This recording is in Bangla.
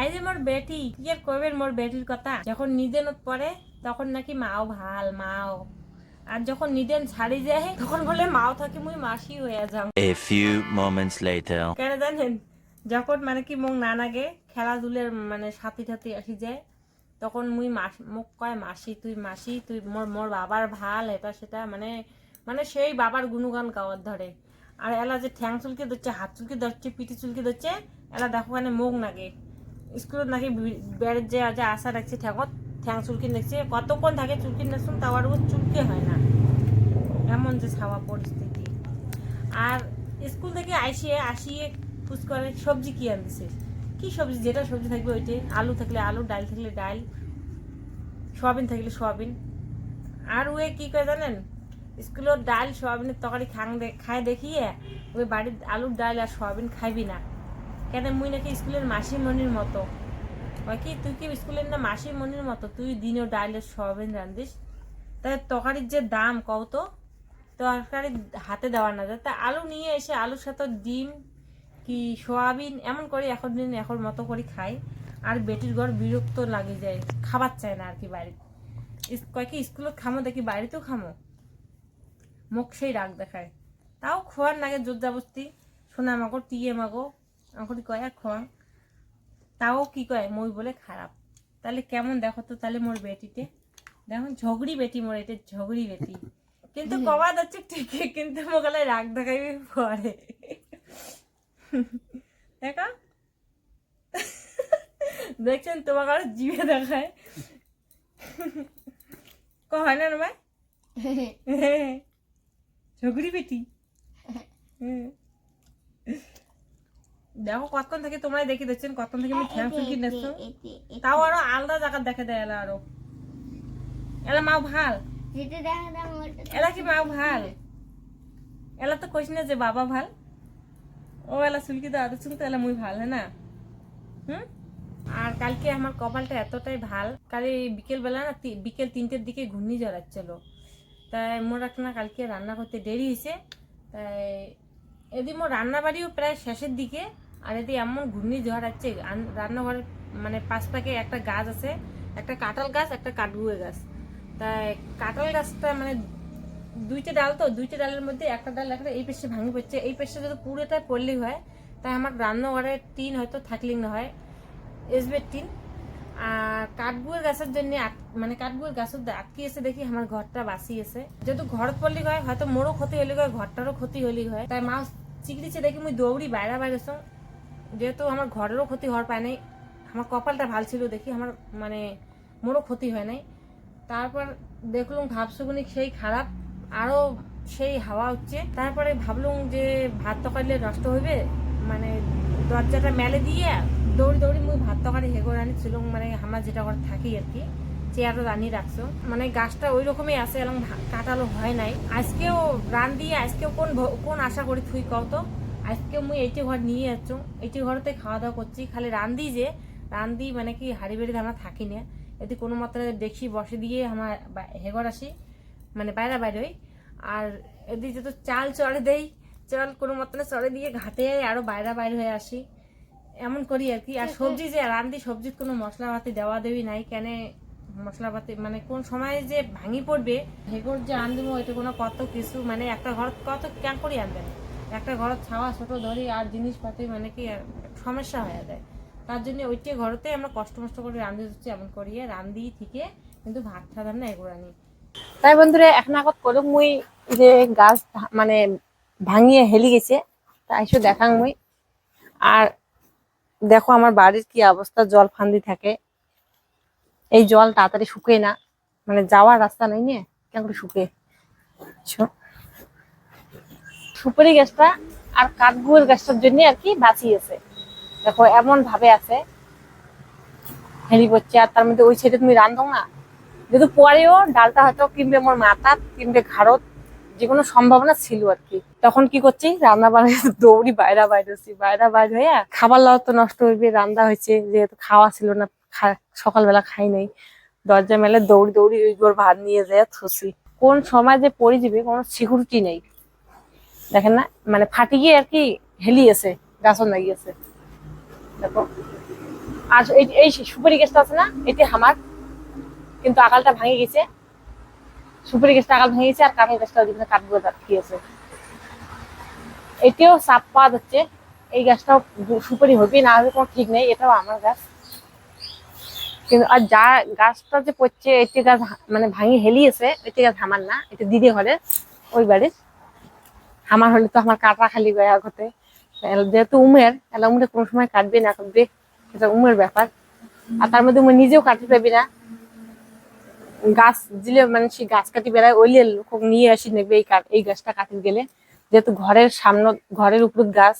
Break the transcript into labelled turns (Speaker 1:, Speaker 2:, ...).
Speaker 1: এই যে মোর বেটি কি আর কইবেন মোর বেটির কথা, যখন নিদেন পড়ে তখন নাকি মাও ভাল মাও, আর যখন নিদেন ছাড়ি যায় তখন বলে মাও থাকে মুই মাসি হয়ে যাও।
Speaker 2: A few moments later.
Speaker 1: কেন জানেন, যখন মানে কি মোক না লাগে খেলাধুলের মানে সাথী সাথী আসি যায়, তখন মুই মোক কয় মাসি তুই মোর মোর বাবার ভাল এটা সেটা, মানে মানে সেই বাবার গুণগান গাওয়ার ধরে। আর এলা যে ঠ্যাং চুলকে ধরছে, হাত চুলকে ধরছে, পিঠি চুলকে ধরছে, এলা দেখো মানে মোক নাগে স্কুলত নাকি বেড়ের যে যে আশা রাখছে ঠ্যাঙত ঠ্যাং চুলকি দেখছে, কতক্ষণ থাকে চুলকি নেছুন তাও আর চুলকে হয় না, এমন যে ছাওয়া পরিস্থিতি। আর স্কুল থেকে আসিয়ে পুজ করে সবজি কি আনতেছে, কি সবজি, যেটা সবজি থাকবে ওইটাই, আলু থাকলে আলু, ডাল থাকলে ডাল, সোয়াবিন থাকলে সোয়াবিন। আর ওয়ে কি করে জানেন, স্কুলের ডাল সোয়াবিনের তরকারি খায় দেখিয়ে ওই বাড়ির আলুর ডাল আর সোয়াবিন খাইবি না, কেন মুই নাকি স্কুলের মাসিমণির মতো। ওই কি তুই কি স্কুলের না মাসিমণির মতো, তুই দিনও ডালের সোয়াবিন রান্ধিস, তাই তরকারির যে দাম কত, তরকারি হাতে দেওয়া না যায়, তা আলু নিয়ে এসে আলুর সাথে ডিম কি সোয়াবিন এমন করে এখন দিন এখন মতো করে খাই। আর বেটির ঘর বিরক্ত লাগে যায়, খাবার চায় না আর কি বাড়ি, কয় কি স্কুলত খামো দেখি বাড়িতেও খামো, মুখ সেই রাগ দেখায়। তাও খোয়ার নাগে জোর জাবস্তি, শোনা মাগো টিয়ে মাগো আমাকে কয় আর খোয়া, তাও কি কয় মই বলে খারাপ। তাহলে কেমন দেখো তো, তাহলে মোর বেটিতে দেখুন ঝগড়ি বেটি, মোর এটা ঝগড়ি বেটি, কিন্তু কমা যাচ্ছে ঠিকই, কিন্তু মোকালায় রাগ দেখাইবি পরে দেখা দেখছেন তোমাকে আরো জিভে দেখায় হয় না ভাই ঝগড়ি বেটি। দেখো কতক্ষণ থেকে তোমরা দেখে দিচ্ছেন, কতক্ষণ থেকে আমি ঠ্যাং ফুলকি নেছো, তাও আরো আলাদা জায়গা দেখে দেয় এলা, আরো এলা মাও ভাল, এলা কি মাও ভাল, এলা তো কইস না যে বাবা ভাল, ও এলা চুলকি তো আদর চুলতে এলা মুই ভাল হ্যাঁ না। আর কালকে আমার কপালটা এতটাই ভাল, কাল বিকেল বেলা না বিকেল 3টের দিকে ঘূর্ণিঝড় আসছিল, তাই মোর না কালকে রান্না করতে দেরি হয়েছে, তাই এদি মোর রান্না বাড়িও প্রায় শেষের দিকে, আর এদি এমন ঘূর্ণিঝড় আসছে রান্নাঘরের মানে পাশ পাকে একটা গাছ আছে, একটা কাঁঠাল গাছ একটা কাঠগুয়ে গাছ, তাই কাঁঠাল গাছটা মানে দুইটা ডাল, তো দুইটা ডালের মধ্যে একটা ডাল একটা এই পেশে ভাঙি পড়ছে, এই পেশে যদি পুরোটাই পড়লেই হয়, তাই আমার রান্নাঘরের টিন হয়তো থাকলেই না হয় এসবের টিন। আর কাঠগুয়ের গাছের জন্য মানে কাঠগুয়ের গাছের আটকিয়েছে দেখি আমার ঘরটা বাঁচিয়েছে, যেহেতু ঘরত পড়লি হয় হয়তো মোরও ক্ষতি হলি হয় ঘরটারও ক্ষতি হলি হয়, তাই মাছ চিকড়িছে দেখি মুই দৌড়ি বাইরেছ, যেহেতু আমার ঘরেরও ক্ষতি হওয়ার পায় নাই, আমার কপালটা ভাল ছিল দেখি আমার মানে মোরও ক্ষতি হয় নাই। তারপর দেখলুম ভাবশুগুনি সেই খারাপ, আরো সেই হাওয়া হচ্ছে, তারপরে ভাবলুম যে ভাত তরকারি নষ্ট হইবে, মানে দরজাটা মেলে দিয়ে দৌড়ি দৌড়ি মুই ভাত তরকারি হেগো রানি ছিল, মানে আমার যেটা ঘর থাকি আর কি চেয়ারও রানি রাখছো, মানে গাছটা ওই রকমই আছে এবং কাটালো হয় নাই। আজকেও রান দিয়ে আজকেও কোন আশা করি থুই কত, আজকেও মুই এইটি ঘর নিয়ে যাচ্ছ, এইটি ঘরতে খাওয়া দাওয়া করছি, খালি রান্ধি যে রান্ধি মানে কি হাড়ি বেড়ি আমরা থাকি না, এতে কোনো মাত্রায় দেখি বসে দিয়ে আমার হেগর আসি মানে বাইরে হই, আর এদিকে তো চাল চড়ে দেই, চাল কোনো মাত্রায় চড়ে দিয়ে ঘাটে আরো বাইরে হয়ে আসি, এমন করি আর কি। আর সবজি যে রান্ধি সবজির কোনো মশলাপাতি দেওয়া দেবি নাই, কেন মশলাপাতি মানে কোন সময় যে ভাঙি পড়বে হেগর যে আনদিমো এটা কোনো কত কিছু, মানে একটা ঘর কত ক্যান করি আনবেন, একটা ঘর ছাওয়া ছোট ধরি আর জিনিসপাতি মানে কি সমস্যা হয়ে যায়, তার জন্য ওইটি ঘরতে আমরা কষ্ট করে রান্ধি দিচ্ছি, এমন করিয়ে রান্ধি থেকে কিন্তু ভাত খাবার না এগুলো আনি। তাই বন্ধুরা এখন আগত করুক মুই যে গাছ মানে ভাঙিয়ে হেলি গেছে, তাই এসে দেখাং মুই। আর দেখো আমার বাড়ির কি অবস্থা, জল ফান্দি থাকে, এই জল তাড়াতাড়ি শুকে না, মানে যাওয়ার রাস্তা নেই নিয়ে কেন করে শুকে। সুপারি গাছটা আর কাঠগুয়ের গাছটার জন্য আর কি বাঁচিয়েছে, দেখো এমন ভাবে আছে হেলি পড়ছে, আর তার মধ্যে ওই সাইডে তুমি রান্ধো না, যেহেতু পরেও ডালটা হয়তো কিনবে আমার মাথাত কিনবে ঘাড়ত, যে কোনো সম্ভাবনা ছিল আর কি। তখন কি করছি রান্না বাড়ি দৌড়ি বাইরে হয়ে খাবার লওয়া তো নষ্ট হইবে, রান্না হয়েছে যেহেতু খাওয়া ছিল না, সকালবেলা খাই নাই, দরজা মেলে দৌড়ি ওই ঘর ভাত নিয়ে যায় থুসি, কোন সময় যে পড়ে যাবে কোনো সিকিউরিটি নেই, দেখেন না মানে ফাটি গিয়ে আর কি হেলিয়েছে গাছও লাগিয়েছে, দেখো আর এই সুপারি গাছটা আছে না, এটি আমার, কিন্তু আকালটা ভাঙে গেছে। সুপারি গাছটা আকাল ভেঙে গেছে, আর কাঁঠাল গাছটা ওইদিকে কাঠগুলো গিয়েছে। এটিও চাপ পাওয়া যাচ্ছে। এই গাছটাও সুপারি হবে না হবে কোনো ঠিক নেই, এটাও আমার গাছ। কিন্তু আর যা গাছটা যে পড়ছে, এটি গাছ মানে ভাঙি হেলিয়েছে, এটি গাছ আমার না, এটা দিদি ঘরে ওই বাড়ির। আমার হলে তো আমার কাটা খালি গয়া হতে, যেহেতু উমের, এলা উমরে কোনো সময় কাটবে না কাটবে, এটা উমের ব্যাপার। আর তার মধ্যে উমর নিজেও কাটতে পারবি না, গাছ দিলে মানে সেই গাছ কাটি বেড়ায়, ওইলে লোক নিয়ে আসি নেবে এই গাছটা কাটি গেলে, যেহেতু ঘরের সামনে, ঘরের উপর গাছ,